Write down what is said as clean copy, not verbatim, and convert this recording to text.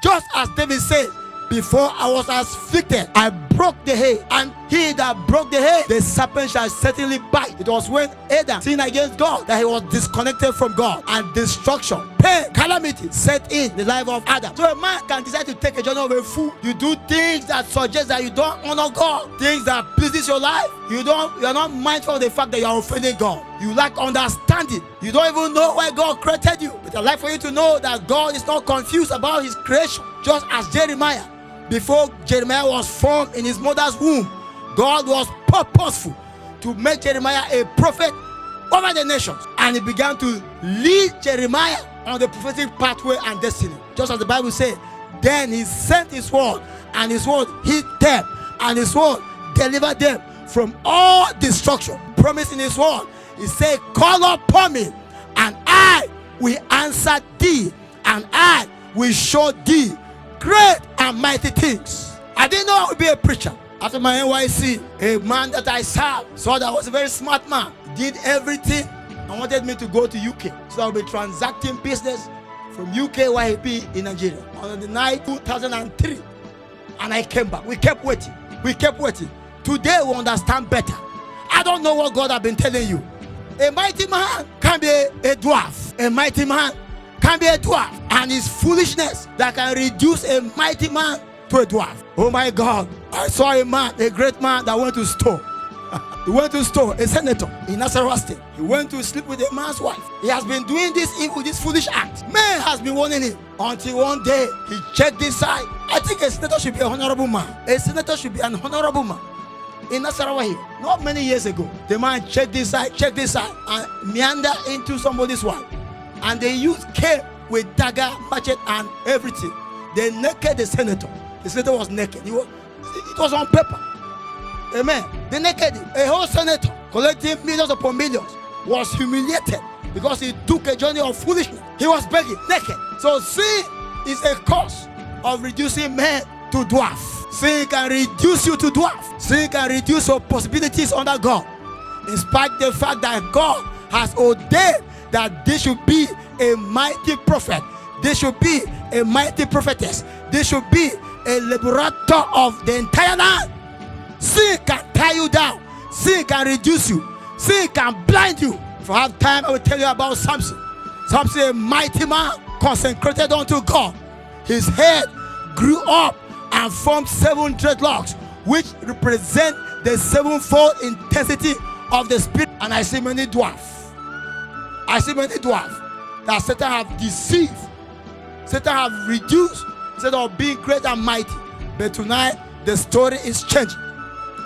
Just as David said, before I was afflicted, I broke the hay, and he that broke the hay, the serpent shall certainly bite. It was when Adam sinned against God that he was disconnected from God, and destruction, pain, calamity set in the life of Adam. So a man can decide to take a journey of a fool. You do things that suggest that you don't honor God, things that pleases your life. You are not mindful of the fact that you are offending God. You lack understanding. You don't even know why God created you. But I'd like for you to know that God is not confused about his creation. Just as Jeremiah, before Jeremiah was formed in his mother's womb, God was purposeful to make Jeremiah a prophet over the nations. And he began to lead Jeremiah on the prophetic pathway and destiny. Just as the Bible said, then he sent his word, and his word hid them, and his word delivered them from all destruction. Promising his word, he said, call upon me, and I will answer thee, and I will show thee great and mighty things. I didn't know I would be a preacher. After my NYC, a man that I served saw that I was a very smart man, did everything, and wanted me to go to UK. So I'll be transacting business from UK YP in Nigeria on the night 2003. And I came back. We kept waiting. Today we understand better. I don't know what God has been telling you. A mighty man can be a dwarf. A mighty man can be a dwarf, and it's foolishness that can reduce a mighty man to a dwarf. Oh my God, I saw a man, a great man that went to store. He went to store, a senator in Nasarawa State. He went to sleep with a man's wife. He has been doing this evil, this foolish act. Man has been warning him until one day he checked this side. I think a senator should be a honorable man. A senator should be an honorable man. In Nasarawa here, not many years ago, the man checked this side, and meander into somebody's wife. And they used came with dagger, machete, and everything. They naked the senator. The senator was naked. It was on paper. Amen. They naked him. A whole senator, collecting millions upon millions, was humiliated because he took a journey of foolishness. He was begging, naked. So sin is a cause of reducing men to dwarf. Sin can reduce you to dwarf. Sin can reduce your possibilities under God, in spite of the fact that God has ordained that they should be a mighty prophet, they should be a mighty prophetess, they should be a liberator of the entire land. Sin can tie you down, sin can reduce you, sin can blind you. If I have time, I will tell you about Samson. Samson, a mighty man, consecrated unto God. His head grew up and formed 7 dreadlocks, which represent the 7-fold intensity of the spirit. And I see many dwarfs. That Satan have deceived, Satan have reduced instead of being great and mighty. But tonight the story is changing.